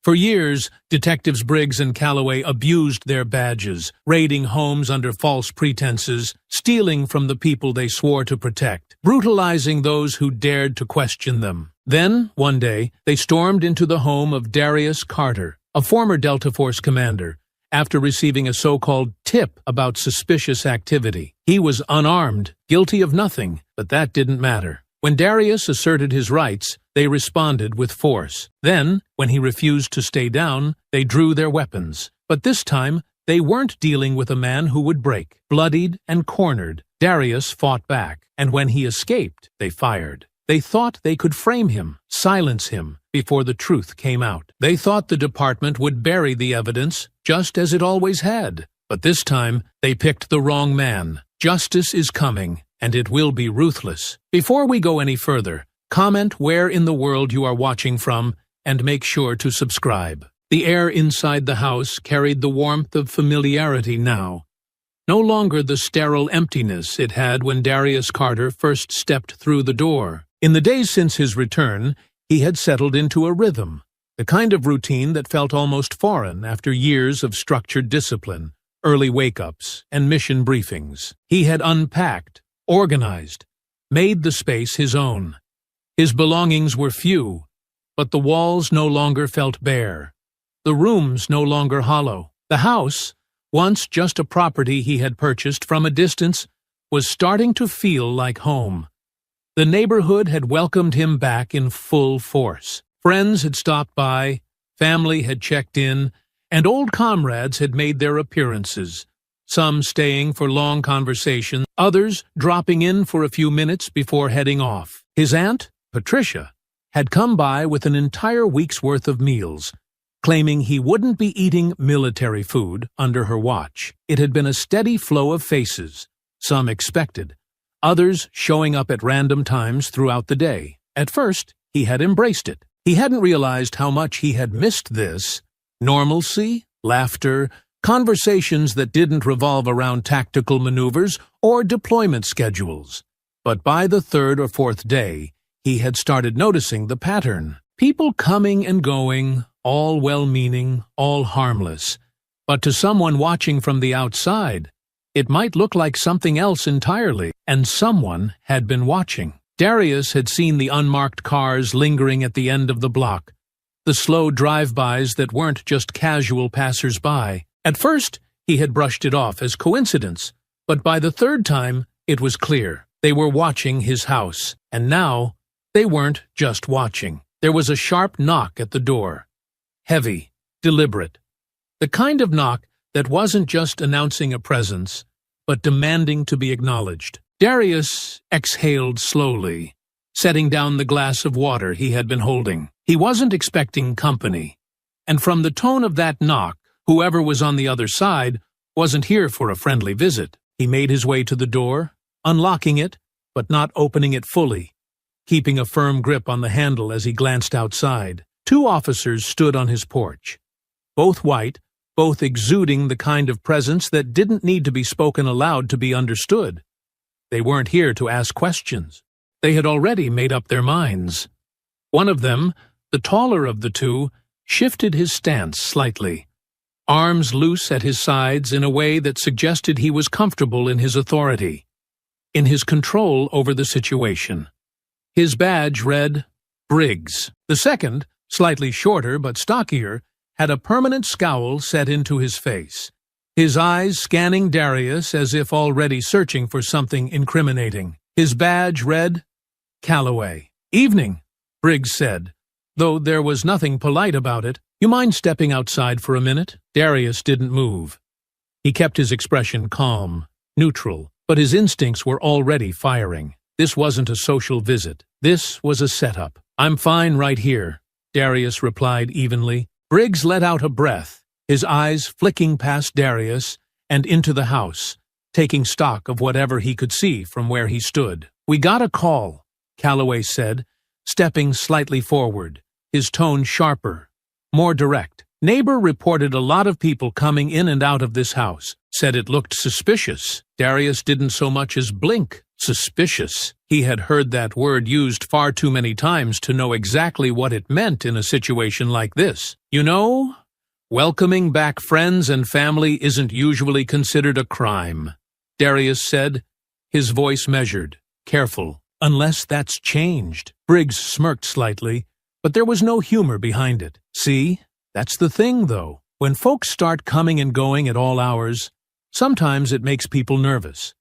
For years, Detectives Briggs and Calloway abused their badges, raiding homes under false pretenses, stealing from the people they swore to protect, brutalizing those who dared to question them. Then, one day, they stormed into the home of Darius Carter, a former Delta Force commander, after receiving a so-called tip about suspicious activity. He was unarmed, guilty of nothing, but that didn't matter. When Darius asserted his rights, they responded with force. Then, when he refused to stay down, they drew their weapons. But this time, they weren't dealing with a man who would break. Bloodied and cornered, Darius fought back, and when he escaped, they fired. They thought they could frame him, silence him, before the truth came out. They thought the department would bury the evidence, just as it always had. But this time, they picked the wrong man. Justice is coming, and it will be ruthless. Before we go any further, comment where in the world you are watching from, and make sure to subscribe. The air inside the house carried the warmth of familiarity now. No longer the sterile emptiness it had when Darius Carter first stepped through the door. In the days since his return, he had settled into a rhythm, the kind of routine that felt almost foreign after years of structured discipline, early wake-ups, and mission briefings. He had unpacked, organized, made the space his own. His belongings were few, but the walls no longer felt bare. The rooms no longer hollow. The house, once just a property he had purchased from a distance, was starting to feel like home. The neighborhood had welcomed him back in full force. Friends had stopped by, family had checked in, and old comrades had made their appearances, some staying for long conversations, others dropping in for a few minutes before heading off. His aunt, Patricia, had come by with an entire week's worth of meals, claiming he wouldn't be eating military food under her watch. It had been a steady flow of faces, some expected, others showing up at random times throughout the day. At first, he had embraced it. He hadn't realized how much he had missed this. Normalcy, laughter, conversations that didn't revolve around tactical maneuvers or deployment schedules. But by the third or fourth day, he had started noticing the pattern. People coming and going, all well-meaning, all harmless. But to someone watching from the outside, it might look like something else entirely, and someone had been watching. Darius had seen the unmarked cars lingering at the end of the block, the slow drive-bys that weren't just casual passers-by. At first, he had brushed it off as coincidence, but by the third time, it was clear. They were watching his house, and now, they weren't just watching. There was a sharp knock at the door. Heavy, deliberate. The kind of knock that wasn't just announcing a presence, but demanding to be acknowledged. Darius exhaled slowly, setting down the glass of water he had been holding. He wasn't expecting company, and from the tone of that knock, whoever was on the other side wasn't here for a friendly visit. He made his way to the door, unlocking it, but not opening it fully, keeping a firm grip on the handle as he glanced outside. 2 officers stood on his porch, both white, both exuding the kind of presence that didn't need to be spoken aloud to be understood. They weren't here to ask questions. They had already made up their minds. One of them, the taller of the 2, shifted his stance slightly, arms loose at his sides in a way that suggested he was comfortable in his authority, in his control over the situation. His badge read, Briggs. The second, slightly shorter but stockier, had a permanent scowl set into his face, his eyes scanning Darius as if already searching for something incriminating. His badge read, Calloway. Evening, Briggs said, though there was nothing polite about it. You mind stepping outside for a minute? Darius didn't move. He kept his expression calm, neutral, but his instincts were already firing. This wasn't a social visit. This was a setup. I'm fine right here, Darius replied evenly. Briggs let out a breath, his eyes flicking past Darius and into the house, taking stock of whatever he could see from where he stood. We got a call, Calloway said, stepping slightly forward, his tone sharper, more direct. Neighbor reported a lot of people coming in and out of this house. Said it looked suspicious. Darius didn't so much as blink. Suspicious. He had heard that word used far too many times to know exactly what it meant in a situation like this. You know, welcoming back friends and family isn't usually considered a crime, Darius said, his voice measured, careful. Unless that's changed. Briggs smirked slightly, but there was no humor behind it. See? That's the thing, though. When folks start coming and going at all hours, sometimes it makes people nervous.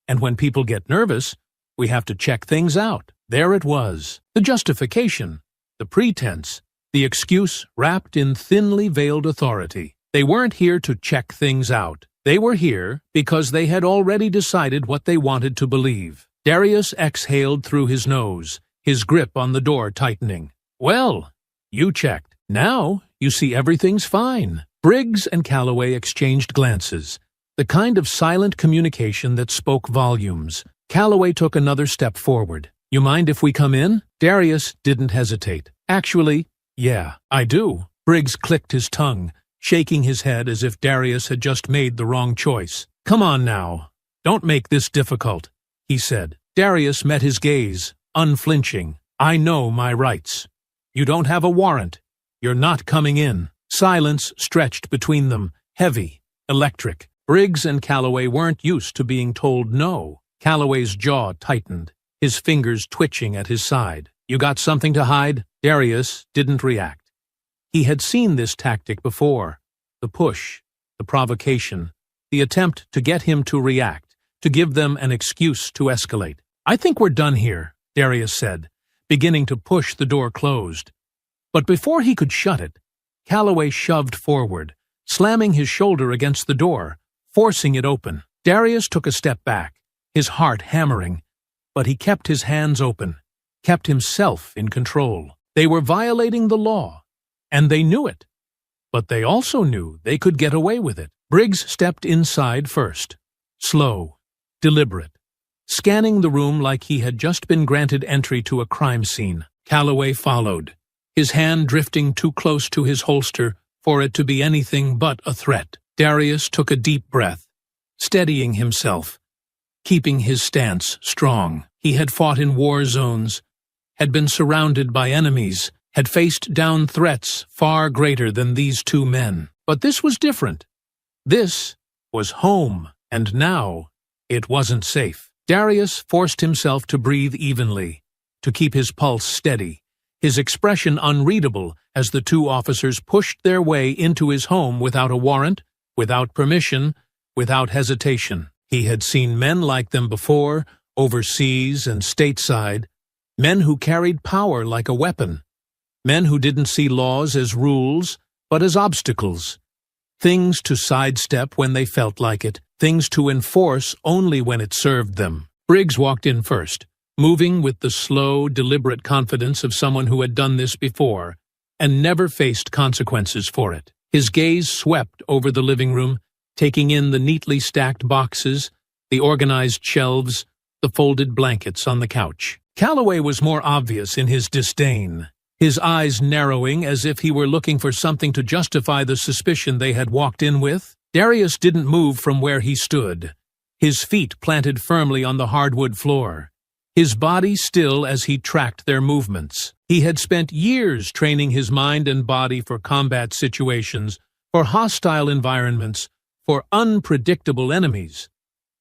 And when people get nervous, we have to check things out. There it was. The justification, the pretense, the excuse wrapped in thinly veiled authority. They weren't here to check things out. They were here because they had already decided what they wanted to believe. Darius exhaled through his nose, his grip on the door tightening. Well, you checked. Now you see everything's fine. Briggs and Calloway exchanged glances, the kind of silent communication that spoke volumes. Calloway took another step forward. You mind if we come in? Darius didn't hesitate. Actually, yeah, I do. Briggs clicked his tongue, shaking his head as if Darius had just made the wrong choice. Come on now. Don't make this difficult, he said. Darius met his gaze, unflinching. I know my rights. You don't have a warrant. You're not coming in. Silence stretched between them, heavy, electric. Briggs and Calloway weren't used to being told no. Calloway's jaw tightened, his fingers twitching at his side. You got something to hide? Darius didn't react. He had seen this tactic before. The push, the provocation, the attempt to get him to react, to give them an excuse to escalate. I think we're done here, Darius said, beginning to push the door closed. But before he could shut it, Calloway shoved forward, slamming his shoulder against the door, forcing it open. Darius took a step back, his heart hammering, but he kept his hands open, kept himself in control. They were violating the law, and they knew it. But they also knew they could get away with it. Briggs stepped inside first, slow, deliberate, scanning the room like he had just been granted entry to a crime scene. Calloway followed, his hand drifting too close to his holster for it to be anything but a threat. Darius took a deep breath, steadying himself, keeping his stance strong. He had fought in war zones, had been surrounded by enemies, had faced down threats far greater than these two men. But this was different. This was home, and now it wasn't safe. Darius forced himself to breathe evenly, to keep his pulse steady, his expression unreadable as the two officers pushed their way into his home without a warrant, without permission, without hesitation. He had seen men like them before, overseas and stateside, men who carried power like a weapon, men who didn't see laws as rules, but as obstacles, things to sidestep when they felt like it, things to enforce only when it served them. Briggs walked in first, moving with the slow, deliberate confidence of someone who had done this before and never faced consequences for it. His gaze swept over the living room, taking in the neatly stacked boxes, the organized shelves, the folded blankets on the couch. Calloway was more obvious in his disdain, his eyes narrowing as if he were looking for something to justify the suspicion they had walked in with. Darius didn't move from where he stood, his feet planted firmly on the hardwood floor, his body still as he tracked their movements. He had spent years training his mind and body for combat situations, for hostile environments, for unpredictable enemies.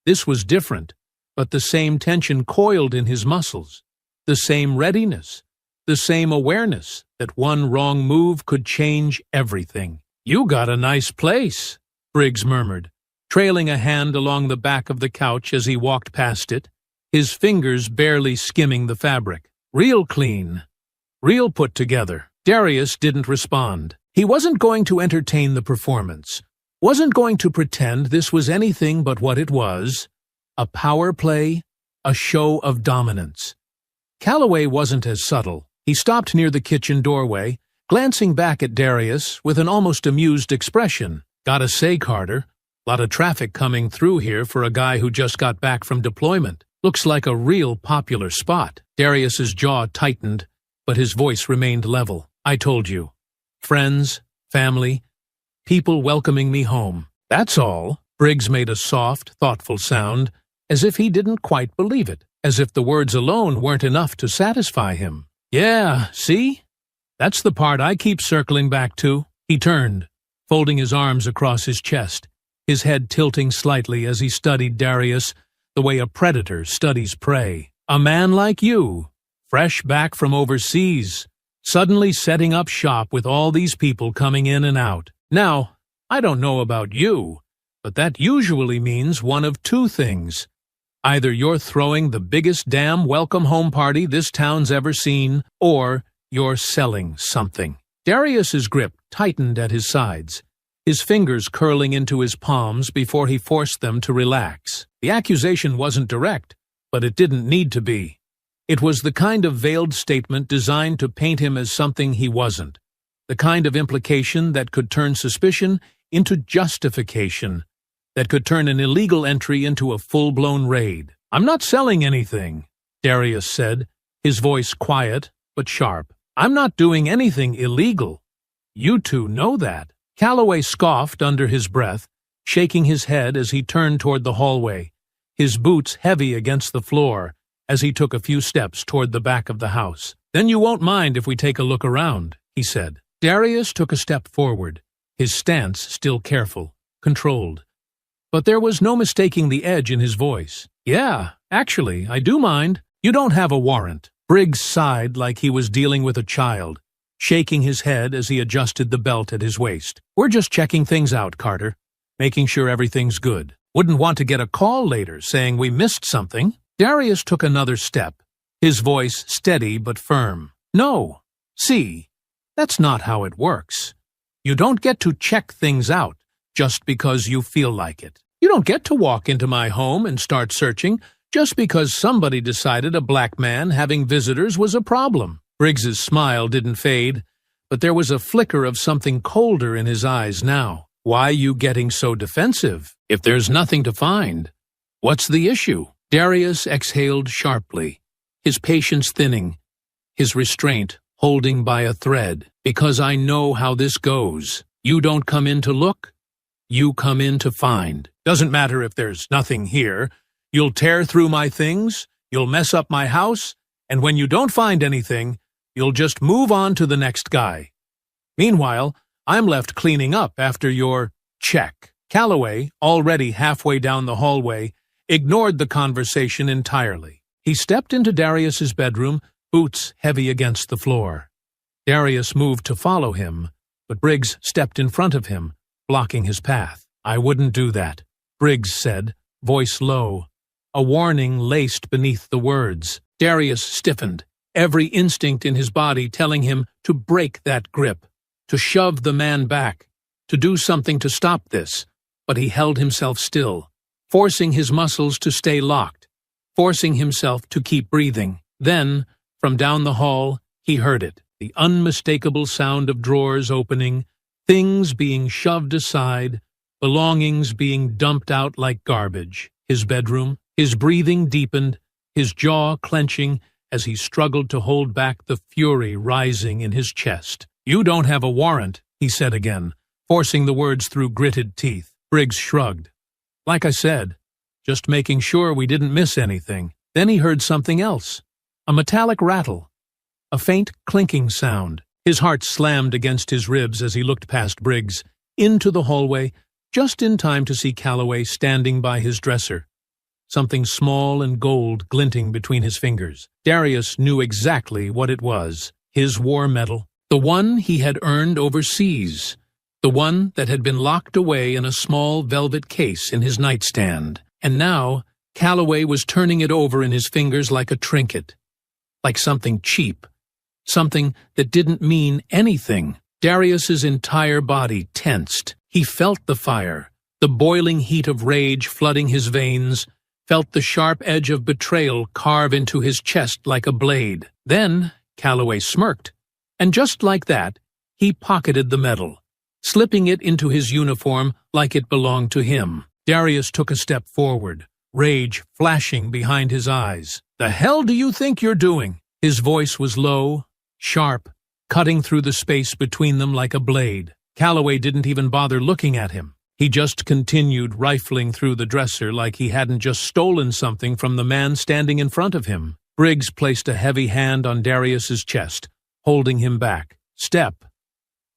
This was different, but the same tension coiled in his muscles, the same readiness, the same awareness that one wrong move could change everything. You got a nice place, Briggs murmured, trailing a hand along the back of the couch as he walked past it, his fingers barely skimming the fabric. Real clean, real put together. Darius didn't respond. He wasn't going to entertain the performance, wasn't going to pretend this was anything but what it was, a power play, a show of dominance. Calloway wasn't as subtle. He stopped near the kitchen doorway, glancing back at Darius with an almost amused expression. Gotta say, Carter, lot of traffic coming through here for a guy who just got back from deployment. Looks like a real popular spot. Darius's jaw tightened, but his voice remained level. I told you. Friends, family, people welcoming me home. That's all. Briggs made a soft, thoughtful sound, as if he didn't quite believe it, as if the words alone weren't enough to satisfy him. Yeah, see? That's the part I keep circling back to. He turned, folding his arms across his chest, his head tilting slightly as he studied Darius the way a predator studies prey. A man like you, fresh back from overseas, suddenly setting up shop with all these people coming in and out. Now, I don't know about you, but that usually means one of two things. Either you're throwing the biggest damn welcome home party this town's ever seen, or you're selling something. Darius's grip tightened at his sides, his fingers curling into his palms before he forced them to relax. The accusation wasn't direct, but it didn't need to be. It was the kind of veiled statement designed to paint him as something he wasn't, the kind of implication that could turn suspicion into justification, that could turn an illegal entry into a full-blown raid. I'm not selling anything, Darius said, his voice quiet but sharp. I'm not doing anything illegal. You two know that. Calloway scoffed under his breath, shaking his head as he turned toward the hallway, his boots heavy against the floor as he took a few steps toward the back of the house. Then you won't mind if we take a look around, he said. Darius took a step forward, his stance still careful, controlled. But there was no mistaking the edge in his voice. Yeah, actually, I do mind. You don't have a warrant. Briggs sighed like he was dealing with a child, shaking his head as he adjusted the belt at his waist. We're just checking things out, Carter, making sure everything's good. Wouldn't want to get a call later saying we missed something. Darius took another step, his voice steady but firm. No, see, that's not how it works. You don't get to check things out just because you feel like it. You don't get to walk into my home and start searching just because somebody decided a black man having visitors was a problem. Briggs's smile didn't fade, but there was a flicker of something colder in his eyes now. Why you getting so defensive? If there's nothing to find, what's the issue? Darius exhaled sharply, his patience thinning, his restraint holding by a thread. Because I know how this goes. You don't come in to look, you come in to find. Doesn't matter if there's nothing here. You'll tear through my things, you'll mess up my house, and when you don't find anything, you'll just move on to the next guy. Meanwhile, I'm left cleaning up after your check. Calloway, already halfway down the hallway, ignored the conversation entirely. He stepped into Darius's bedroom, boots heavy against the floor. Darius moved to follow him, but Briggs stepped in front of him, blocking his path. I wouldn't do that, Briggs said, voice low, a warning laced beneath the words. Darius stiffened, every instinct in his body telling him to break that grip, to shove the man back, to do something to stop this, but he held himself still, forcing his muscles to stay locked, forcing himself to keep breathing. Then, from down the hall, he heard it, the unmistakable sound of drawers opening, things being shoved aside, belongings being dumped out like garbage. His bedroom, his breathing deepened, his jaw clenching as he struggled to hold back the fury rising in his chest. You don't have a warrant, he said again, forcing the words through gritted teeth. Briggs shrugged. Like I said, just making sure we didn't miss anything. Then he heard something else, a metallic rattle, a faint clinking sound. His heart slammed against his ribs as he looked past Briggs, into the hallway, just in time to see Calloway standing by his dresser, something small and gold glinting between his fingers. Darius knew exactly what it was, his war medal, the one he had earned overseas, the one that had been locked away in a small velvet case in his nightstand. And now, Calloway was turning it over in his fingers like a trinket, like something cheap, something that didn't mean anything. Darius's entire body tensed. He felt the fire, the boiling heat of rage flooding his veins, felt the sharp edge of betrayal carve into his chest like a blade. Then Calloway smirked, and just like that, he pocketed the medal, slipping it into his uniform like it belonged to him. Darius took a step forward, rage flashing behind his eyes. The hell do you think you're doing? His voice was low, sharp, cutting through the space between them like a blade. Calloway didn't even bother looking at him. He just continued rifling through the dresser like he hadn't just stolen something from the man standing in front of him. Briggs placed a heavy hand on Darius's chest, holding him back. Step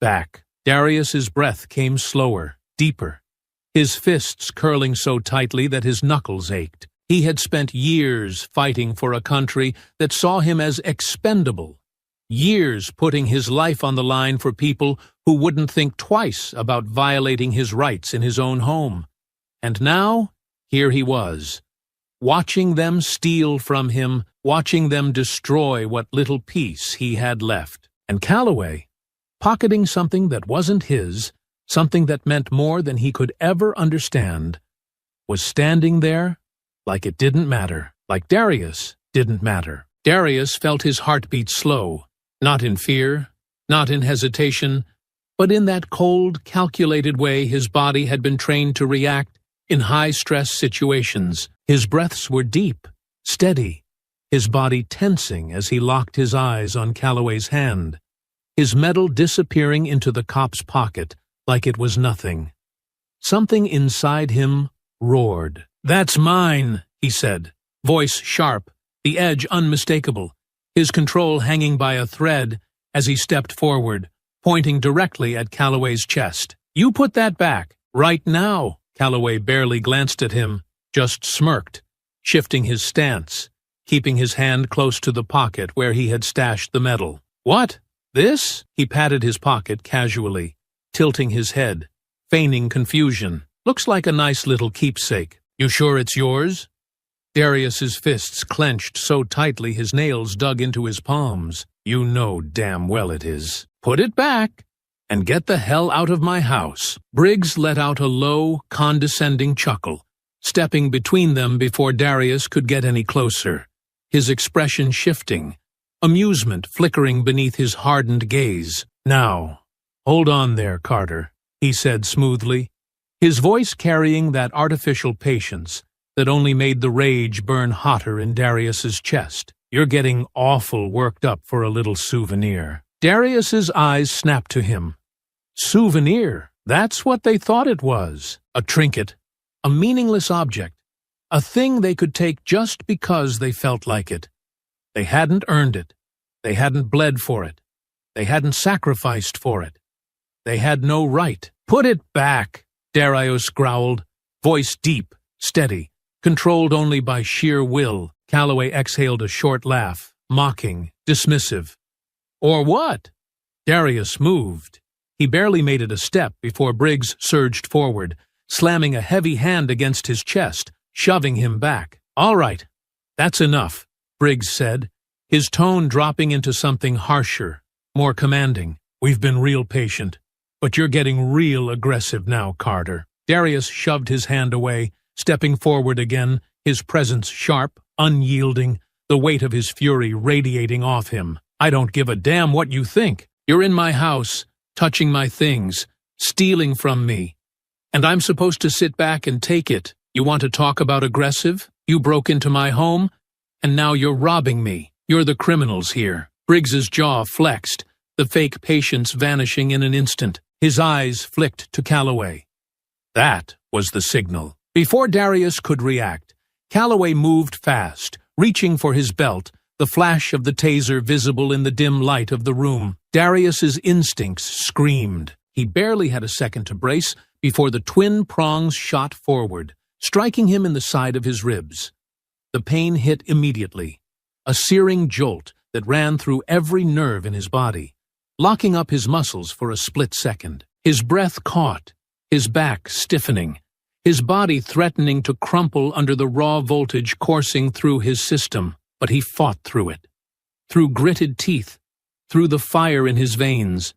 back. Darius's breath came slower, deeper, his fists curling so tightly that his knuckles ached. He had spent years fighting for a country that saw him as expendable, years putting his life on the line for people who wouldn't think twice about violating his rights in his own home. And now, here he was, watching them steal from him, watching them destroy what little peace he had left. And Calloway, pocketing something that wasn't his, something that meant more than he could ever understand, was standing there like it didn't matter, like Darius didn't matter. Darius felt his heartbeat slow, not in fear, not in hesitation, but in that cold, calculated way his body had been trained to react in high-stress situations. His breaths were deep, steady, his body tensing as he locked his eyes on Calloway's hand, his medal disappearing into the cop's pocket like it was nothing. Something inside him roared. "That's mine," he said, voice sharp, the edge unmistakable, his control hanging by a thread as he stepped forward, pointing directly at Calloway's chest. "You put that back, right now." Calloway barely glanced at him, just smirked, shifting his stance, keeping his hand close to the pocket where he had stashed the medal. "What? This?" He patted his pocket casually, tilting his head, feigning confusion. "Looks like a nice little keepsake. You sure it's yours?" Darius's fists clenched so tightly his nails dug into his palms. "You know damn well it is. Put it back and get the hell out of my house." Briggs let out a low, condescending chuckle, stepping between them before Darius could get any closer, his expression shifting, amusement flickering beneath his hardened gaze. "Now, hold on there, Carter," he said smoothly, his voice carrying that artificial patience that only made the rage burn hotter in Darius's chest. "You're getting awful worked up for a little souvenir." Darius's eyes snapped to him. Souvenir, that's what they thought it was. A trinket, a meaningless object, a thing they could take just because they felt like it. They hadn't earned it. They hadn't bled for it. They hadn't sacrificed for it. They had no right. "Put it back," Darius growled, voice deep, steady, controlled only by sheer will. Calloway exhaled a short laugh, mocking, dismissive. "Or what?" Darius moved. He barely made it a step before Briggs surged forward, slamming a heavy hand against his chest, shoving him back. "All right, that's enough," Briggs said, his tone dropping into something harsher, more commanding. "We've been real patient, but you're getting real aggressive now, Carter." Darius shoved his hand away, stepping forward again, his presence sharp, unyielding, the weight of his fury radiating off him. "I don't give a damn what you think. You're in my house, touching my things, stealing from me. And I'm supposed to sit back and take it. You want to talk about aggressive? You broke into my home, and now you're robbing me. You're the criminals here." Briggs's jaw flexed, the fake patience vanishing in an instant. His eyes flicked to Calloway. That was the signal. Before Darius could react, Calloway moved fast, reaching for his belt, the flash of the taser visible in the dim light of the room. Darius's instincts screamed. He barely had a second to brace before the twin prongs shot forward, striking him in the side of his ribs. The pain hit immediately, a searing jolt that ran through every nerve in his body, locking up his muscles for a split second. His breath caught, his back stiffening, his body threatening to crumple under the raw voltage coursing through his system. But he fought through it, through gritted teeth, through the fire in his veins,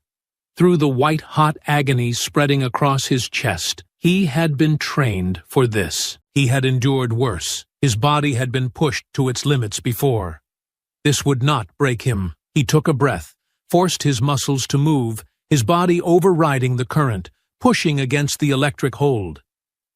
through the white-hot agony spreading across his chest. He had been trained for this. He had endured worse. His body had been pushed to its limits before. This would not break him. He took a breath, forced his muscles to move, his body overriding the current, pushing against the electric hold.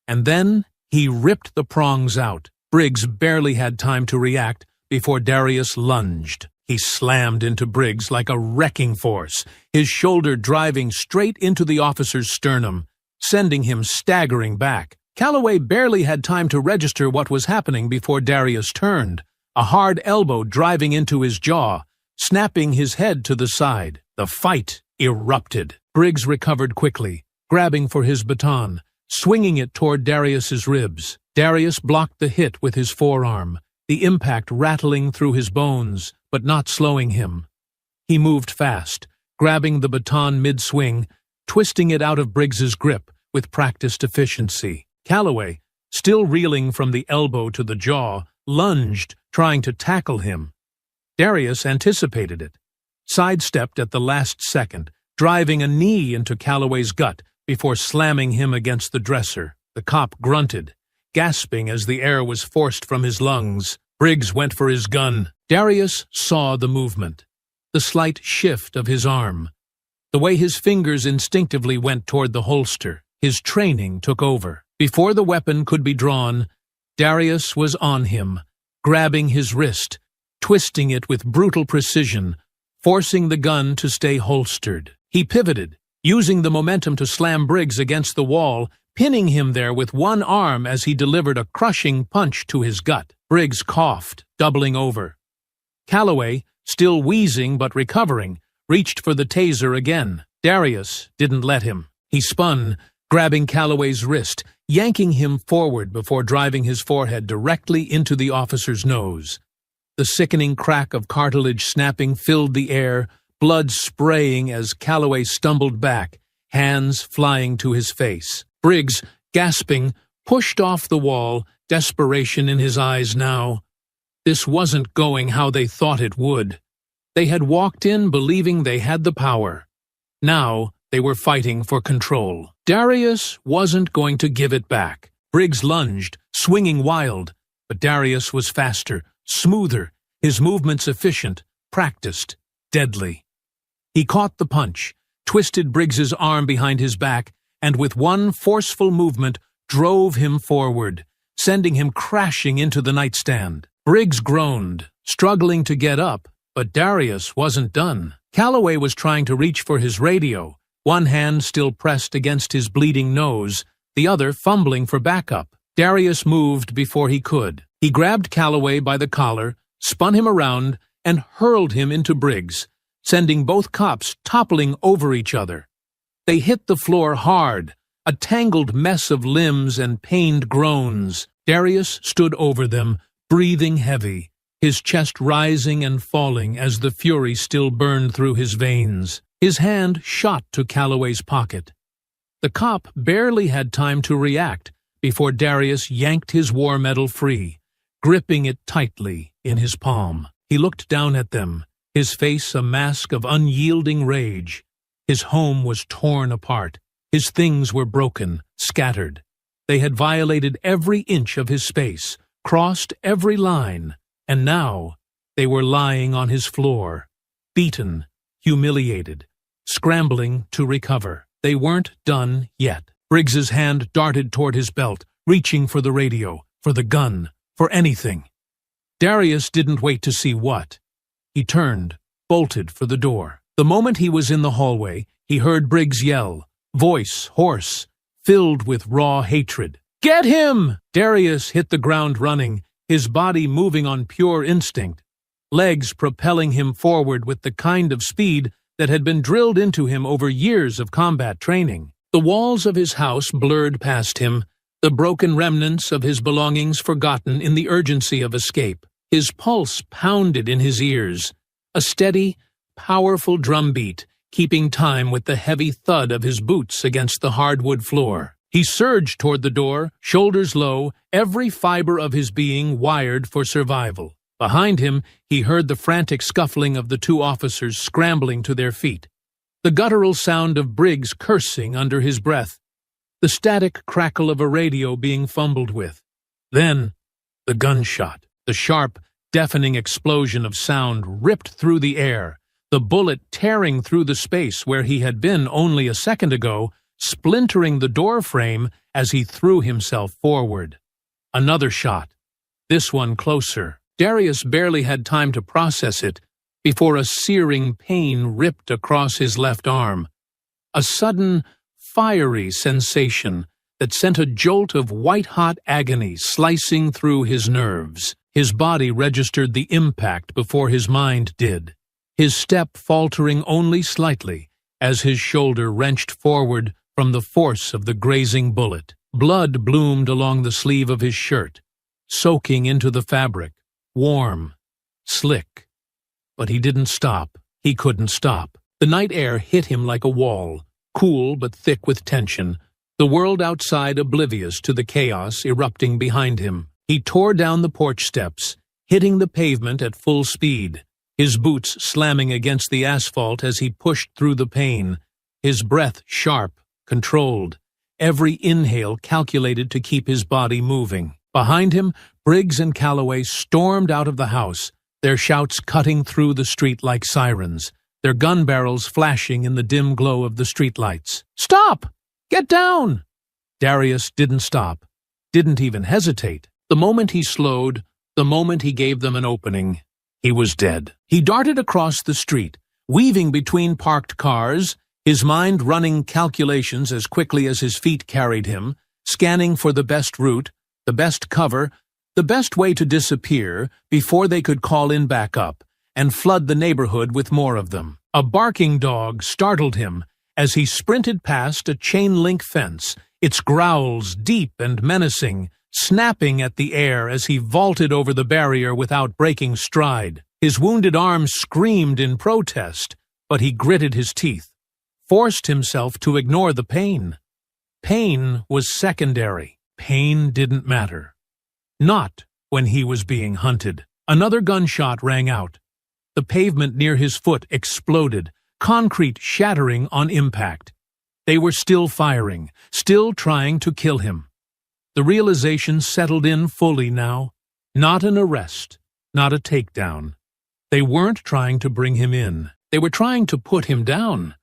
And then he ripped the prongs out. Briggs barely had time to react before Darius lunged. He slammed into Briggs like a wrecking force, his shoulder driving straight into the officer's sternum, sending him staggering back. Calloway barely had time to register what was happening before Darius turned, a hard elbow driving into his jaw, snapping his head to the side. The fight erupted. Briggs recovered quickly, grabbing for his baton, swinging it toward Darius's ribs. Darius blocked the hit with his forearm, the impact rattling through his bones, but not slowing him. He moved fast, grabbing the baton mid-swing, twisting it out of Briggs's grip with practiced efficiency. Calloway, still reeling from the elbow to the jaw, lunged, trying to tackle him. Darius anticipated it, sidestepped at the last second, driving a knee into Calloway's gut before slamming him against the dresser. The cop grunted, gasping as the air was forced from his lungs. Briggs went for his gun. Darius saw the movement, the slight shift of his arm, the way his fingers instinctively went toward the holster. His training took over. Before the weapon could be drawn, Darius was on him, grabbing his wrist, twisting it with brutal precision, forcing the gun to stay holstered. He pivoted, using the momentum to slam Briggs against the wall, pinning him there with one arm as he delivered a crushing punch to his gut. Briggs coughed, doubling over. Calloway, still wheezing but recovering, reached for the taser again. Darius didn't let him. He spun, grabbing Calloway's wrist, yanking him forward before driving his forehead directly into the officer's nose. The sickening crack of cartilage snapping filled the air, blood spraying as Calloway stumbled back, hands flying to his face. Briggs, gasping, pushed off the wall, desperation in his eyes now. This wasn't going how they thought it would. They had walked in believing they had the power. Now they were fighting for control. Darius wasn't going to give it back. Briggs lunged, swinging wild, but Darius was faster, smoother, his movements efficient, practiced, deadly. He caught the punch, twisted Briggs's arm behind his back, and with one forceful movement drove him forward, sending him crashing into the nightstand. Briggs groaned, struggling to get up, but Darius wasn't done. Calloway was trying to reach for his radio, one hand still pressed against his bleeding nose, the other fumbling for backup. Darius moved before he could. He grabbed Calloway by the collar, spun him around, and hurled him into Briggs, sending both cops toppling over each other. They hit the floor hard, a tangled mess of limbs and pained groans. Darius stood over them, breathing heavy, his chest rising and falling as the fury still burned through his veins. His hand shot to Calloway's pocket. The cop barely had time to react before Darius yanked his war medal free, gripping it tightly in his palm. He looked down at them, his face a mask of unyielding rage. His home was torn apart. His things were broken, scattered. They had violated every inch of his space, crossed every line, and now they were lying on his floor, beaten, humiliated, scrambling to recover. They weren't done yet. Briggs's hand darted toward his belt, reaching for the radio, for the gun, for anything. Darius didn't wait to see what. He turned, bolted for the door. The moment he was in the hallway, he heard Briggs yell, voice hoarse, filled with raw hatred. "Get him!" Darius hit the ground running, his body moving on pure instinct, legs propelling him forward with the kind of speed that had been drilled into him over years of combat training. The walls of his house blurred past him, the broken remnants of his belongings forgotten in the urgency of escape. His pulse pounded in his ears, a steady, powerful drumbeat, keeping time with the heavy thud of his boots against the hardwood floor. He surged toward the door, shoulders low, every fiber of his being wired for survival. Behind him, he heard the frantic scuffling of the two officers scrambling to their feet, the guttural sound of Briggs cursing under his breath, the static crackle of a radio being fumbled with. Then, the gunshot, the sharp, deafening explosion of sound ripped through the air, the bullet tearing through the space where he had been only a second ago, splintering the door frame as he threw himself forward. Another shot, this one closer. Darius barely had time to process it before a searing pain ripped across his left arm. A sudden, fiery sensation that sent a jolt of white-hot agony slicing through his nerves. His body registered the impact before his mind did, his step faltering only slightly as his shoulder wrenched forward from the force of the grazing bullet. Blood bloomed along the sleeve of his shirt, soaking into the fabric, warm, slick. But he didn't stop. He couldn't stop. The night air hit him like a wall, cool but thick with tension, the world outside oblivious to the chaos erupting behind him. He tore down the porch steps, hitting the pavement at full speed, his boots slamming against the asphalt as he pushed through the pain, his breath sharp, controlled, every inhale calculated to keep his body moving. Behind him, Briggs and Calloway stormed out of the house, their shouts cutting through the street like sirens, their gun barrels flashing in the dim glow of the streetlights. "Stop! Get down!" Darius didn't stop, didn't even hesitate. The moment he slowed, the moment he gave them an opening, he was dead. He darted across the street, weaving between parked cars, his mind running calculations as quickly as his feet carried him, scanning for the best route, the best cover, the best way to disappear before they could call in backup and flood the neighborhood with more of them. A barking dog startled him as he sprinted past a chain-link fence, its growls deep and menacing, snapping at the air as he vaulted over the barrier without breaking stride. His wounded arm screamed in protest, but he gritted his teeth, forced himself to ignore the pain. Pain was secondary. Pain didn't matter. Not when he was being hunted. Another gunshot rang out. The pavement near his foot exploded, concrete shattering on impact. They were still firing, still trying to kill him. The realization settled in fully now. Not an arrest, not a takedown. They weren't trying to bring him in. They were trying to put him down.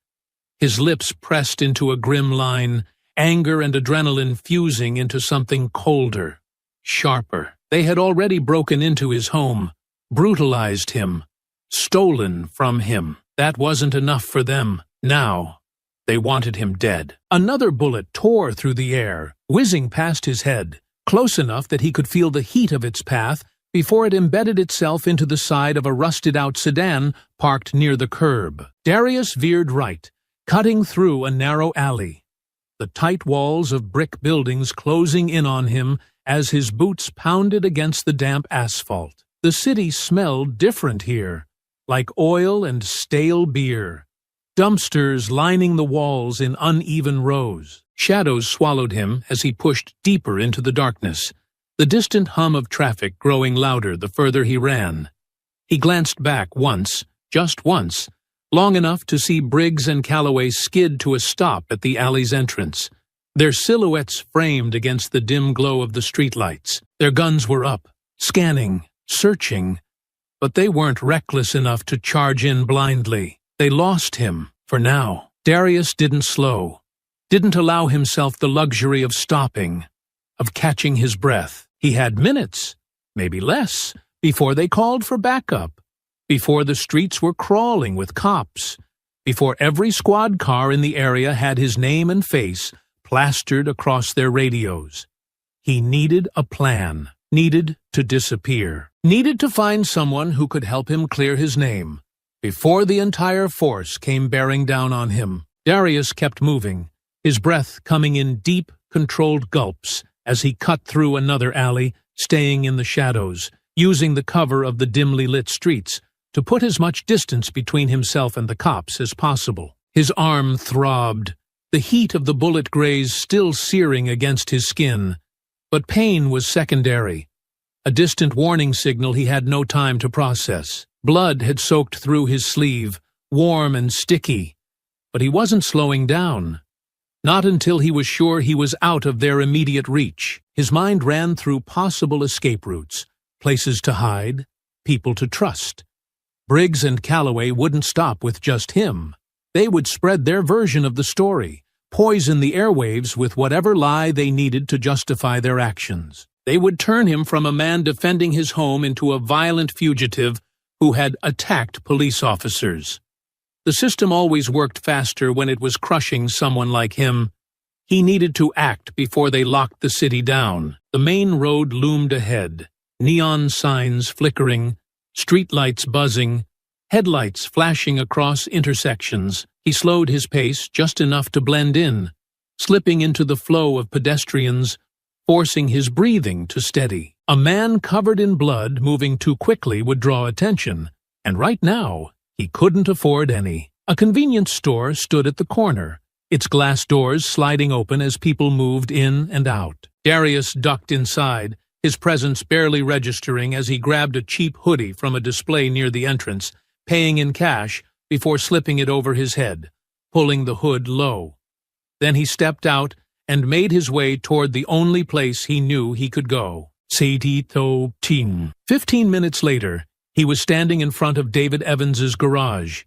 His lips pressed into a grim line, anger and adrenaline fusing into something colder, sharper. They had already broken into his home, brutalized him, stolen from him. That wasn't enough for them. Now, they wanted him dead. Another bullet tore through the air, whizzing past his head, close enough that he could feel the heat of its path before it embedded itself into the side of a rusted-out sedan parked near the curb. Darius veered right, cutting through a narrow alley, the tight walls of brick buildings closing in on him as his boots pounded against the damp asphalt. The city smelled different here, like oil and stale beer. Dumpsters lining the walls in uneven rows. Shadows swallowed him as he pushed deeper into the darkness, the distant hum of traffic growing louder the further he ran. He glanced back once, just once, long enough to see Briggs and Calloway skid to a stop at the alley's entrance, their silhouettes framed against the dim glow of the streetlights. Their guns were up, scanning, searching, but they weren't reckless enough to charge in blindly. They lost him, for now. Darius didn't slow, didn't allow himself the luxury of stopping, of catching his breath. He had minutes, maybe less, before they called for backup, before the streets were crawling with cops, before every squad car in the area had his name and face plastered across their radios. He needed a plan, needed to disappear, needed to find someone who could help him clear his name, before the entire force came bearing down on him. Darius kept moving, his breath coming in deep, controlled gulps as he cut through another alley, staying in the shadows, using the cover of the dimly lit streets to put as much distance between himself and the cops as possible. His arm throbbed, the heat of the bullet graze still searing against his skin. But pain was secondary, a distant warning signal he had no time to process. Blood had soaked through his sleeve, warm and sticky, but he wasn't slowing down. Not until he was sure he was out of their immediate reach. His mind ran through possible escape routes, places to hide, people to trust. Briggs and Calloway wouldn't stop with just him. They would spread their version of the story, poison the airwaves with whatever lie they needed to justify their actions. They would turn him from a man defending his home into a violent fugitive who had attacked police officers. The system always worked faster when it was crushing someone like him. He needed to act before they locked the city down. The main road loomed ahead, neon signs flickering, streetlights buzzing, headlights flashing across intersections. He slowed his pace just enough to blend in, slipping into the flow of pedestrians, forcing his breathing to steady. A man covered in blood moving too quickly would draw attention, and right now, he couldn't afford any. A convenience store stood at the corner, its glass doors sliding open as people moved in and out. Darius ducked inside, his presence barely registering as he grabbed a cheap hoodie from a display near the entrance, paying in cash before slipping it over his head, pulling the hood low. Then he stepped out and made his way toward the only place he knew he could go. Seitito Ting. 15 minutes later, he was standing in front of David Evans's garage.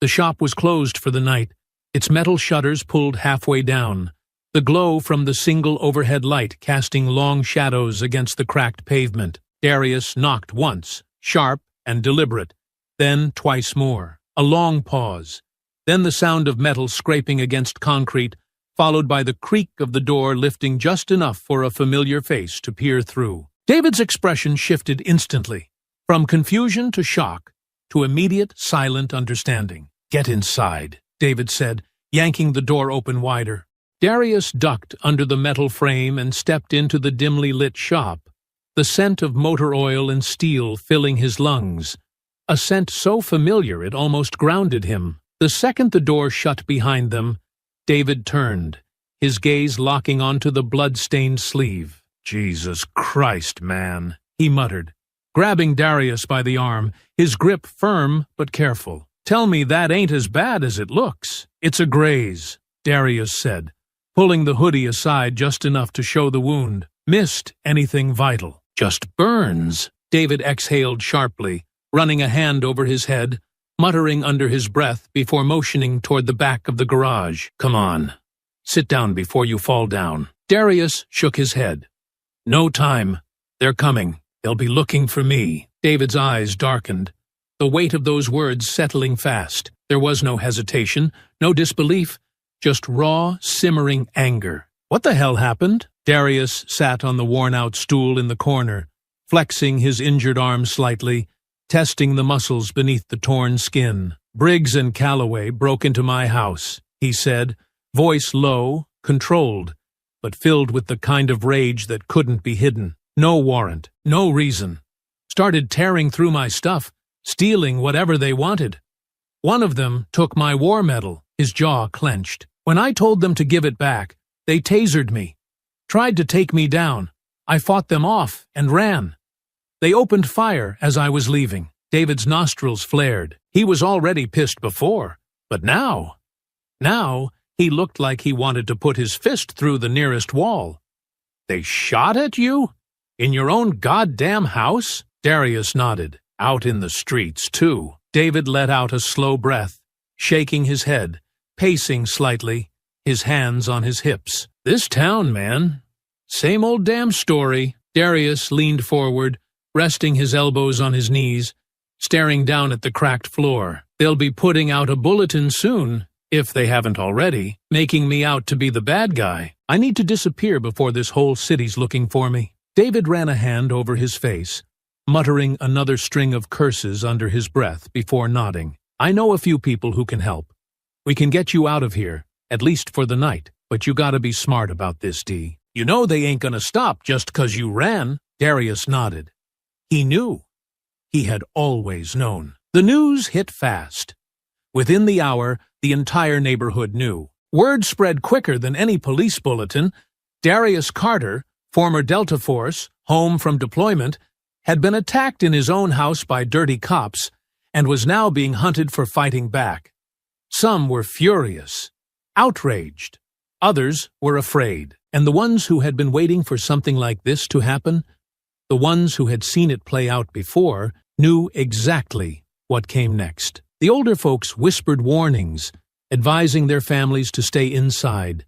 The shop was closed for the night, its metal shutters pulled halfway down, the glow from the single overhead light casting long shadows against the cracked pavement. Darius knocked once, sharp and deliberate, then twice more. A long pause, then the sound of metal scraping against concrete, followed by the creak of the door lifting just enough for a familiar face to peer through. David's expression shifted instantly, from confusion to shock, to immediate, silent understanding. "Get inside," David said, yanking the door open wider. Darius ducked under the metal frame and stepped into the dimly lit shop, the scent of motor oil and steel filling his lungs, a scent so familiar it almost grounded him. The second the door shut behind them, David turned, his gaze locking onto the blood-stained sleeve. "Jesus Christ, man," he muttered, grabbing Darius by the arm, his grip firm but careful. "Tell me that ain't as bad as it looks." "It's a graze," Darius said, pulling the hoodie aside just enough to show the wound. "Missed anything vital." "Just burns," David exhaled sharply, running a hand over his head, muttering under his breath before motioning toward the back of the garage. "Come on, sit down before you fall down." Darius shook his head. "No time. They're coming. They'll be looking for me." David's eyes darkened, the weight of those words settling fast. There was no hesitation, no disbelief, just raw, simmering anger. "What the hell happened?" Darius sat on the worn-out stool in the corner, flexing his injured arm slightly, testing the muscles beneath the torn skin. "Briggs and Calloway broke into my house," he said, voice low, controlled, but filled with the kind of rage that couldn't be hidden. "No warrant, no reason. Started tearing through my stuff, stealing whatever they wanted. One of them took my war medal," his jaw clenched. "When I told them to give it back, they tasered me, tried to take me down. I fought them off and ran. They opened fire as I was leaving." David's nostrils flared. He was already pissed before, but now he looked like he wanted to put his fist through the nearest wall. "They shot at you? In your own goddamn house?" Darius nodded. "Out in the streets, too." David let out a slow breath, shaking his head, pacing slightly, his hands on his hips. "This town, man. Same old damn story." Darius leaned forward, resting his elbows on his knees, staring down at the cracked floor. "They'll be putting out a bulletin soon, if they haven't already, making me out to be the bad guy. I need to disappear before this whole city's looking for me." David ran a hand over his face, muttering another string of curses under his breath before nodding. "I know a few people who can help. We can get you out of here, at least for the night, but you gotta be smart about this, D. You know they ain't gonna stop just 'cause you ran." Darius nodded. He knew. He had always known. The news hit fast. Within the hour, the entire neighborhood knew. Word spread quicker than any police bulletin. Darius Carter, former Delta Force, home from deployment, had been attacked in his own house by dirty cops and was now being hunted for fighting back. Some were furious, outraged. Others were afraid. And the ones who had been waiting for something like this to happen, the ones who had seen it play out before, knew exactly what came next. The older folks whispered warnings, advising their families to stay inside,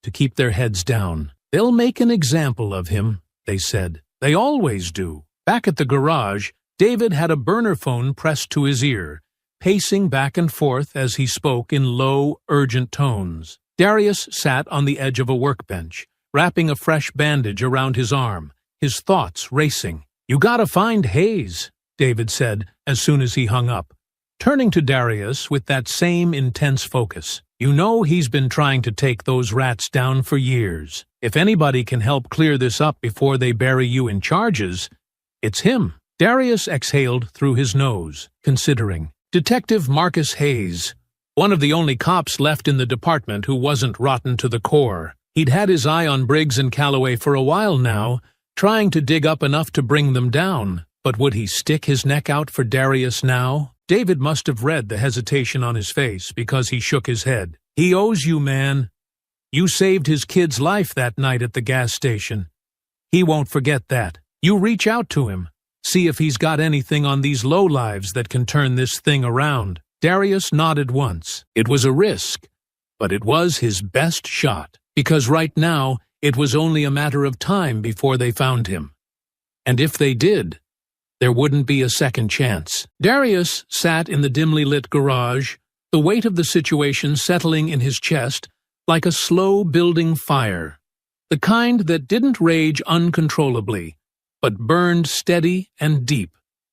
to keep their heads down. "They'll make an example of him," they said. "They always do." Back at the garage, David had a burner phone pressed to his ear, pacing back and forth as he spoke in low, urgent tones. Darius sat on the edge of a workbench, wrapping a fresh bandage around his arm, his thoughts racing. "You gotta find Hayes," David said as soon as he hung up, turning to Darius with that same intense focus. "You know he's been trying to take those rats down for years. If anybody can help clear this up before they bury you in charges, it's him." Darius exhaled through his nose, considering. Detective Marcus Hayes, one of the only cops left in the department who wasn't rotten to the core. He'd had his eye on Briggs and Calloway for a while now, trying to dig up enough to bring them down. But would he stick his neck out for Darius now? David must have read the hesitation on his face because he shook his head. "He owes you, man. You saved his kid's life that night at the gas station. He won't forget that. You reach out to him. See if he's got anything on these lowlives that can turn this thing around." Darius nodded once. It was a risk, but it was his best shot, because right now it was only a matter of time before they found him. And if they did, there wouldn't be a second chance. Darius sat in the dimly lit garage, the weight of the situation settling in his chest like a slow-building fire, the kind that didn't rage uncontrollably, but burned steady and deep,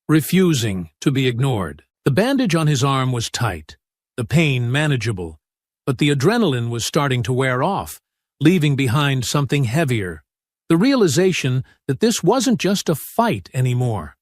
refusing to be ignored. The bandage on his arm was tight, the pain manageable, but the adrenaline was starting to wear off, leaving behind something heavier, the realization that this wasn't just a fight anymore.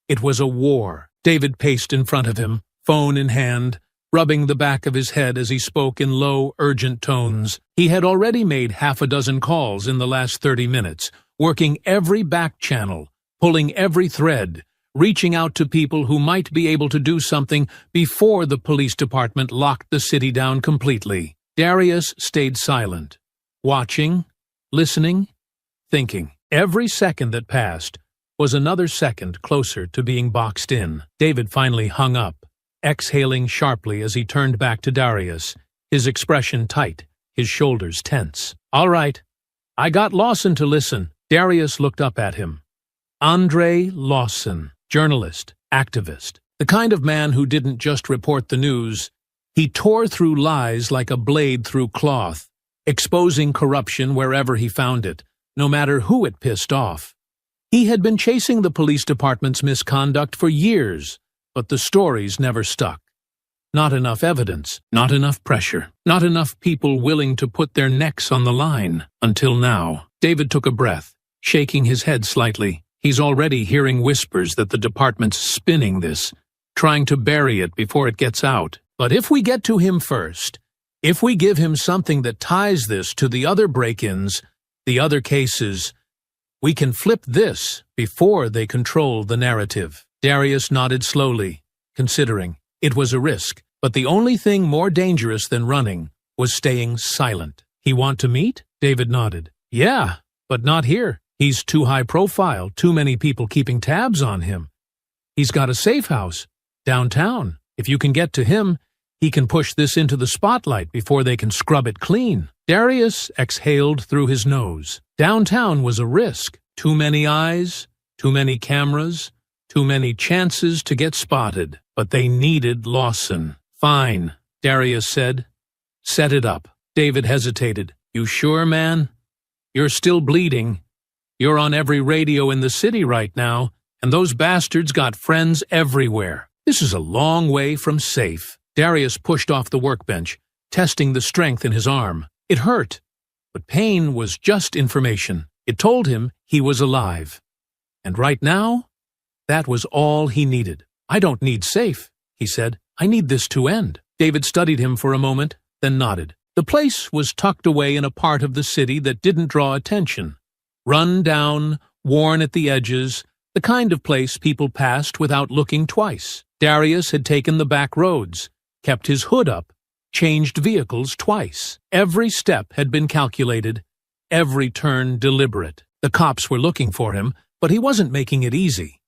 It was a war. David paced in front of him, phone in hand, rubbing the back of his head as he spoke in low, urgent tones. He had already made half a dozen calls in the last 30 minutes, working every back channel, pulling every thread, reaching out to people who might be able to do something before the police department locked the city down completely. Darius stayed silent, watching, listening, thinking. Every second that passed was another second closer to being boxed in. David finally hung up, exhaling sharply as he turned back to Darius, his expression tight, his shoulders tense. "All right, I got Lawson to listen." Darius looked up at him. Andre Lawson, journalist, activist, the kind of man who didn't just report the news. He tore through lies like a blade through cloth, exposing corruption wherever he found it, no matter who it pissed off. He had been chasing the police department's misconduct for years, but the stories never stuck. Not enough evidence, not enough pressure, not enough people willing to put their necks on the line. Until now. David took a breath, shaking his head slightly. He's already hearing whispers that the department's spinning this, trying to bury it before it gets out. But if we get to him first, if we give him something that ties this to the other break-ins, the other cases, we can flip this before they control the narrative. Darius nodded slowly, considering. It was a risk, but the only thing more dangerous than running was staying silent. "He want to meet?" David nodded. "Yeah, but not here. He's too high profile, too many people keeping tabs on him. He's got a safe house, downtown. If you can get to him, he can push this into the spotlight before they can scrub it clean." Darius exhaled through his nose. Downtown was a risk. Too many eyes, too many cameras, too many chances to get spotted. But they needed Lawson. "Fine," Darius said. "Set it up." David hesitated. "You sure, man? You're still bleeding. You're on every radio in the city right now, and those bastards got friends everywhere. This is a long way from safe." Darius pushed off the workbench, testing the strength in his arm. It hurt, but pain was just information. It told him he was alive. And right now, that was all he needed. "I don't need safe," he said. "I need this to end." David studied him for a moment, then nodded. The place was tucked away in a part of the city that didn't draw attention. Run down, worn at the edges, the kind of place people passed without looking twice. Darius had taken the back roads, kept his hood up, changed vehicles twice. Every step had been calculated, every turn deliberate. The cops were looking for him, but he wasn't making it easy.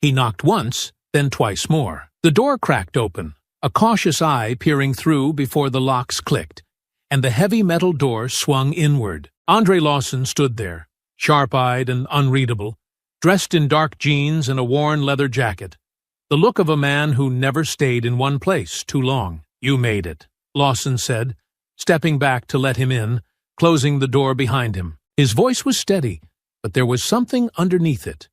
He knocked once, then twice more. The door cracked open, a cautious eye peering through before the locks clicked, and the heavy metal door swung inward. Andre Lawson stood there, sharp-eyed and unreadable, dressed in dark jeans and a worn leather jacket. The look of a man who never stayed in one place too long. "You made it," Lawson said, stepping back to let him in, closing the door behind him. His voice was steady, but there was something underneath it.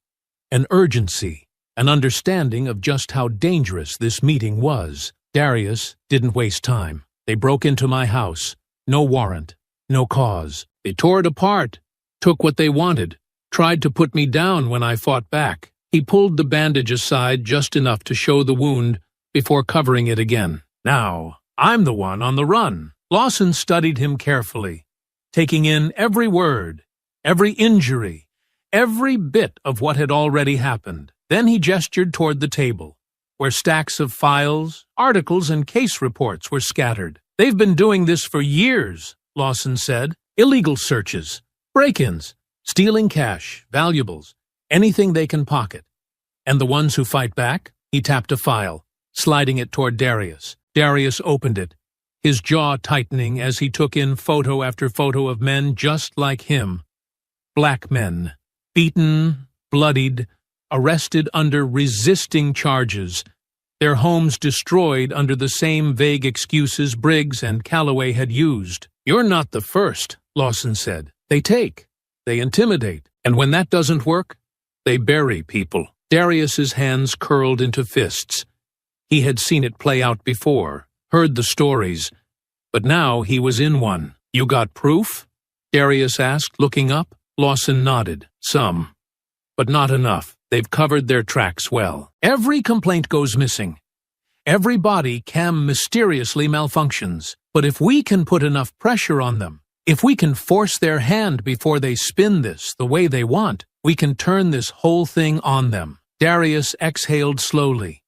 An urgency, an understanding of just how dangerous this meeting was. Darius didn't waste time. "They broke into my house. No warrant. No cause. They tore it apart, took what they wanted, tried to put me down when I fought back." He pulled the bandage aside just enough to show the wound before covering it again. "Now, I'm the one on the run." Lawson studied him carefully, taking in every word, every injury, every bit of what had already happened. Then he gestured toward the table, where stacks of files, articles, and case reports were scattered. "They've been doing this for years," Lawson said. "Illegal searches, break-ins, stealing cash, valuables, anything they can pocket. And the ones who fight back?" He tapped a file, sliding it toward Darius. Darius opened it, his jaw tightening as he took in photo after photo of men just like him. Black men, beaten, bloodied, arrested under resisting charges, their homes destroyed under the same vague excuses Briggs and Calloway had used. "You're not the first," Lawson said. "They take, they intimidate, and when that doesn't work, they bury people." Darius's hands curled into fists. He had seen it play out before, heard the stories, but now he was in one. "You got proof?" Darius asked, looking up. Lawson nodded. "Some, but not enough. They've covered their tracks well. Every complaint goes missing. Every body cam mysteriously malfunctions. But if we can put enough pressure on them, if we can force their hand before they spin this the way they want, we can turn this whole thing on them." Darius exhaled slowly,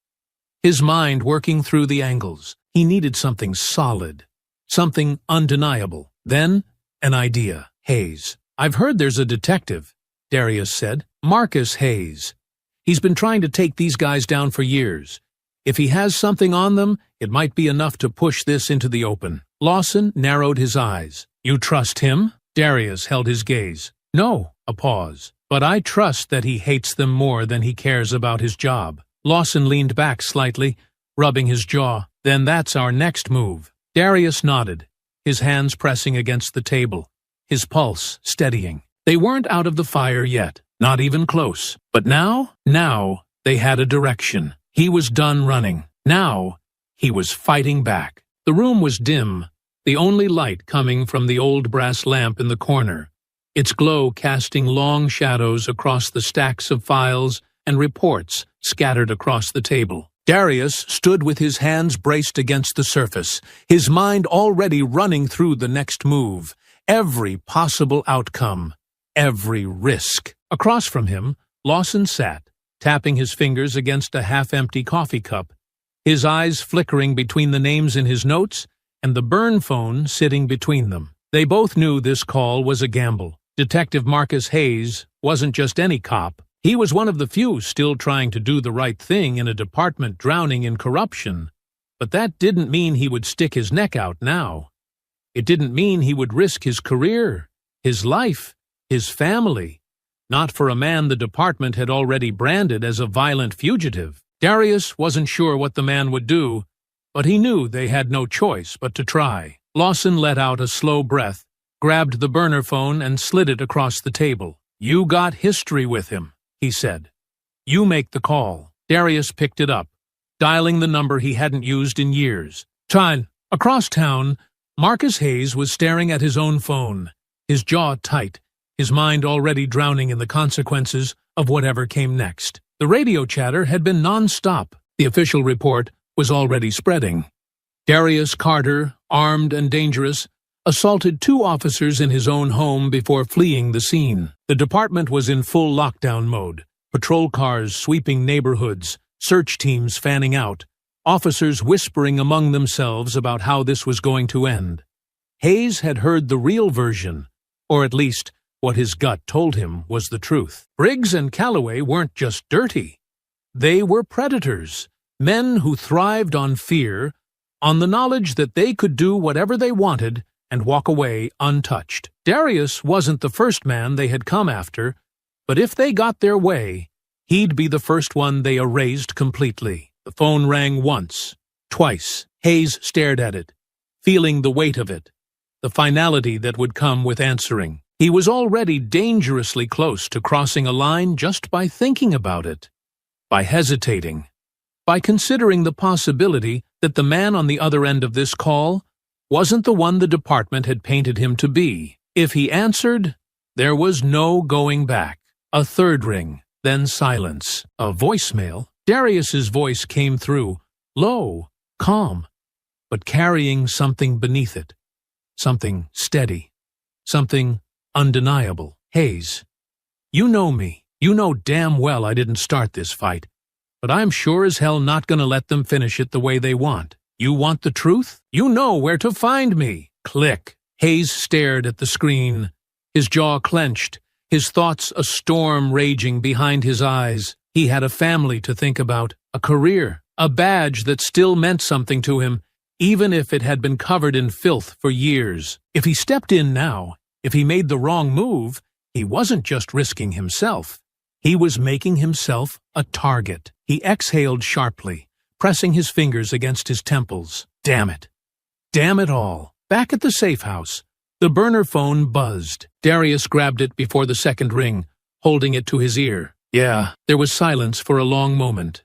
his mind working through the angles. He needed something solid, something undeniable. Then, an idea. "Hayes. I've heard there's a detective," Darius said. "Marcus Hayes. He's been trying to take these guys down for years. If he has something on them, it might be enough to push this into the open." Lawson narrowed his eyes. "You trust him?" Darius held his gaze. "No." A pause. "But I trust that he hates them more than he cares about his job." Lawson leaned back slightly, rubbing his jaw. "Then that's our next move." Darius nodded, his hands pressing against the table, his pulse steadying. They weren't out of the fire yet, not even close. But now they had a direction. He was done running. Now he was fighting back. The room was dim, the only light coming from the old brass lamp in the corner, its glow casting long shadows across the stacks of files and reports scattered across the table. Darius stood with his hands braced against the surface, his mind already running through the next move, every possible outcome, every risk. Across from him, Lawson sat, tapping his fingers against a half-empty coffee cup, his eyes flickering between the names in his notes and the burn phone sitting between them. They both knew this call was a gamble. Detective Marcus Hayes wasn't just any cop. He was one of the few still trying to do the right thing in a department drowning in corruption. But that didn't mean he would stick his neck out now. It didn't mean he would risk his career, his life, his family, not for a man the department had already branded as a violent fugitive. Darius wasn't sure what the man would do, but he knew they had no choice but to try. Lawson let out a slow breath, grabbed the burner phone and slid it across the table. "You got history with him," he said. "You make the call." Darius picked it up, dialing the number he hadn't used in years. Across town, Marcus Hayes was staring at his own phone, his jaw tight, his mind already drowning in the consequences of whatever came next. The radio chatter had been non-stop. The official report was already spreading. Darius Carter, armed and dangerous, assaulted 2 officers in his own home before fleeing the scene. The department was in full lockdown mode, patrol cars sweeping neighborhoods, search teams fanning out, officers whispering among themselves about how this was going to end. Hayes had heard the real version, or at least what his gut told him was the truth. Briggs and Calloway weren't just dirty. They were predators, men who thrived on fear, on the knowledge that they could do whatever they wanted and walk away untouched. Darius wasn't the first man they had come after, But if they got their way, he'd be the first one they erased completely. The phone rang once, twice. Hayes stared at it, feeling the weight of it, the finality that would come with answering. He was already dangerously close to crossing a line just by thinking about it, by hesitating, by considering the possibility that the man on the other end of this call wasn't the one the department had painted him to be. If he answered, there was no going back. A third ring, then silence. A voicemail. Darius's voice came through, low, calm, but carrying something beneath it. Something steady. Something undeniable. Hayes, you know me. You know damn well I didn't start this fight, but I'm sure as hell not gonna let them finish it the way they want. You want the truth? You know where to find me. Click. Hayes stared at the screen, his jaw clenched, his thoughts a storm raging behind his eyes. He had a family to think about, a career, a badge that still meant something to him, even if it had been covered in filth for years. If he stepped in now, if he made the wrong move, he wasn't just risking himself. He was making himself a target. He exhaled sharply, pressing his fingers against his temples. Damn it. Damn it all. Back at the safe house, the burner phone buzzed. Darius grabbed it before the second ring, holding it to his ear. Yeah, there was silence for a long moment.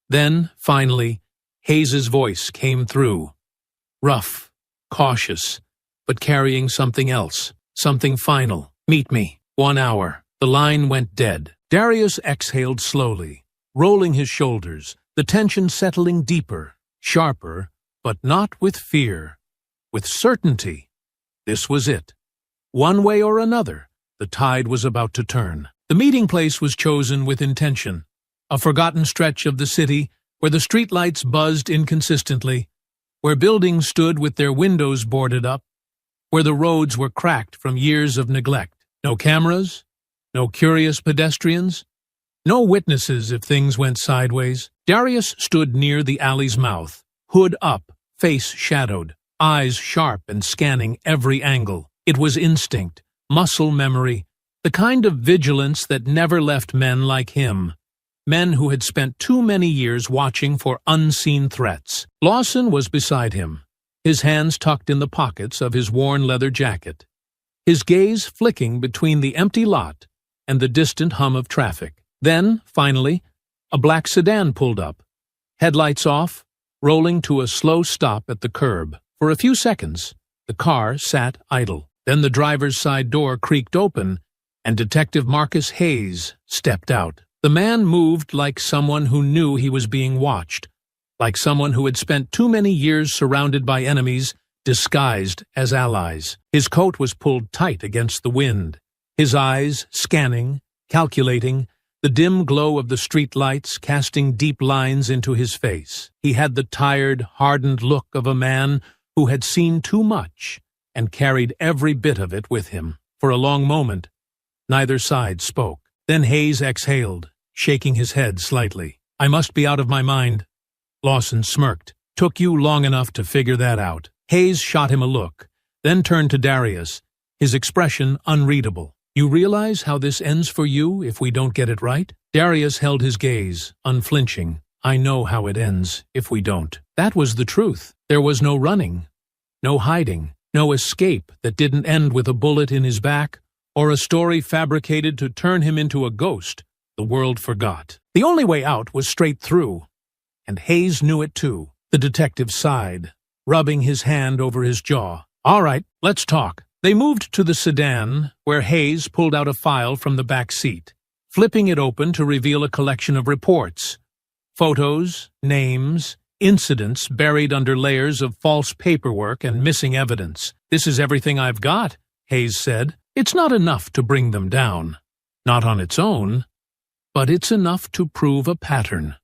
Then, finally, Hayes's voice came through. Rough, cautious, but carrying something else, something final. Meet me. 1 hour. The line went dead. Darius exhaled slowly, rolling his shoulders, the tension settling deeper, sharper, but not with fear, with certainty. This was it. One way or another, the tide was about to turn. The meeting place was chosen with intention, a forgotten stretch of the city where the streetlights buzzed inconsistently, where buildings stood with their windows boarded up, where the roads were cracked from years of neglect. No cameras, no curious pedestrians, no witnesses if things went sideways. Darius stood near the alley's mouth, hood up, face shadowed, eyes sharp and scanning every angle. It was instinct, muscle memory, the kind of vigilance that never left men like him, men who had spent too many years watching for unseen threats. Lawson was beside him, his hands tucked in the pockets of his worn leather jacket, his gaze flicking between the empty lot and the distant hum of traffic. Then, finally, a black sedan pulled up, headlights off, rolling to a slow stop at the curb. For a few seconds, the car sat idle. Then the driver's side door creaked open, and Detective Marcus Hayes stepped out. The man moved like someone who knew he was being watched, like someone who had spent too many years surrounded by enemies, disguised as allies. His coat was pulled tight against the wind, his eyes scanning, calculating, the dim glow of the street lights casting deep lines into his face. He had the tired, hardened look of a man who had seen too much and carried every bit of it with him. For a long moment, neither side spoke. Then Hayes exhaled, shaking his head slightly. I must be out of my mind. Lawson smirked. Took you long enough to figure that out. Hayes shot him a look, then turned to Darius, his expression unreadable. You realize how this ends for you if we don't get it right? Darius held his gaze, unflinching. I know how it ends if we don't. That was the truth. There was no running, no hiding, no escape that didn't end with a bullet in his back or a story fabricated to turn him into a ghost the world forgot. The only way out was straight through, and Hayes knew it too. The detective sighed, rubbing his hand over his jaw. All right, let's talk. They moved to the sedan, where Hayes pulled out a file from the back seat, flipping it open to reveal a collection of reports. Photos, names, incidents buried under layers of false paperwork and missing evidence. This is everything I've got, Hayes said. It's not enough to bring them down. Not on its own. But it's enough to prove a pattern.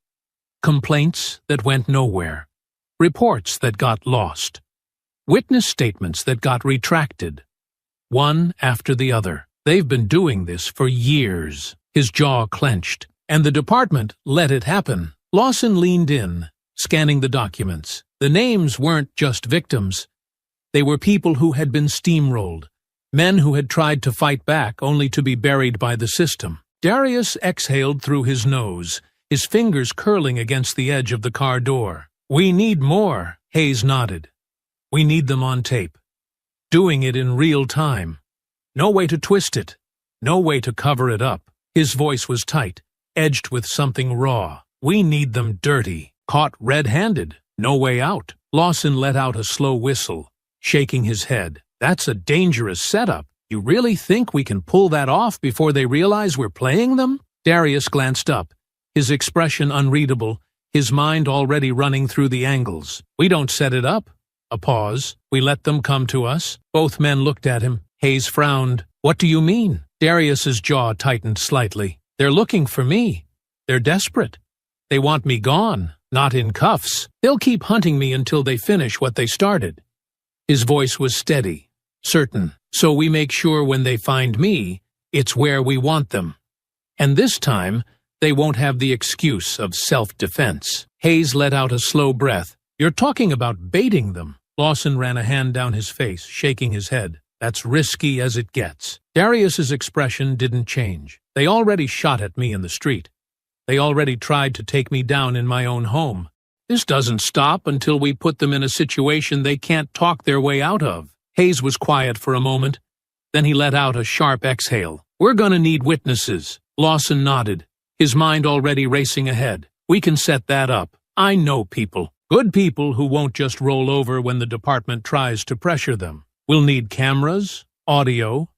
Complaints that went nowhere. Reports that got lost. Witness statements that got retracted. One after the other. They've been doing this for years. His jaw clenched. And the department let it happen. Lawson leaned in, scanning the documents. The names weren't just victims. They were people who had been steamrolled. Men who had tried to fight back only to be buried by the system. Darius exhaled through his nose, his fingers curling against the edge of the car door. "We need more," Hayes nodded. "We need them on tape. Doing it in real time. No way to twist it. No way to cover it up." His voice was tight, edged with something raw. "We need them dirty. Caught red-handed. No way out." Lawson let out a slow whistle, shaking his head. "That's a dangerous setup. You really think we can pull that off before they realize we're playing them?" Darius glanced up, his expression unreadable, his mind already running through the angles. "We don't set it up." A pause. "We let them come to us." Both men looked at him. Hayes frowned. "What do you mean?" Darius's jaw tightened slightly. "They're looking for me. They're desperate. They want me gone, not in cuffs. They'll keep hunting me until they finish what they started." His voice was steady, certain. "So we make sure when they find me, it's where we want them. And this time, they won't have the excuse of self-defense." Hayes let out a slow breath. "You're talking about baiting them." Lawson ran a hand down his face, shaking his head. "That's risky as it gets." Darius's expression didn't change. "They already shot at me in the street. They already tried to take me down in my own home. This doesn't stop until we put them in a situation they can't talk their way out of." Hayes was quiet for a moment. Then he let out a sharp exhale. "We're gonna need witnesses." Lawson nodded, his mind already racing ahead. "We can set that up. I know people. Good people who won't just roll over when the department tries to pressure them. We'll need cameras, audio,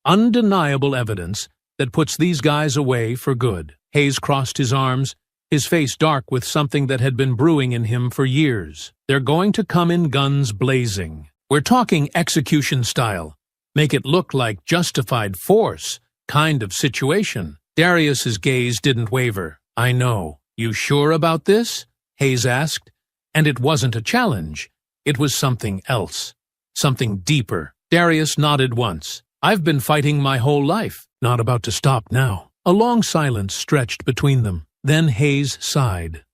undeniable evidence that puts these guys away for good." Hayes crossed his arms, his face dark with something that had been brewing in him for years. "They're going to come in guns blazing. We're talking execution style. Make it look like justified force kind of situation." Darius's gaze didn't waver. "I know. You sure about this?" Hayes asked. And it wasn't a challenge. It was something else. Something deeper. Darius nodded once. "I've been fighting my whole life. Not about to stop now." A long silence stretched between them. Then Hayes sighed.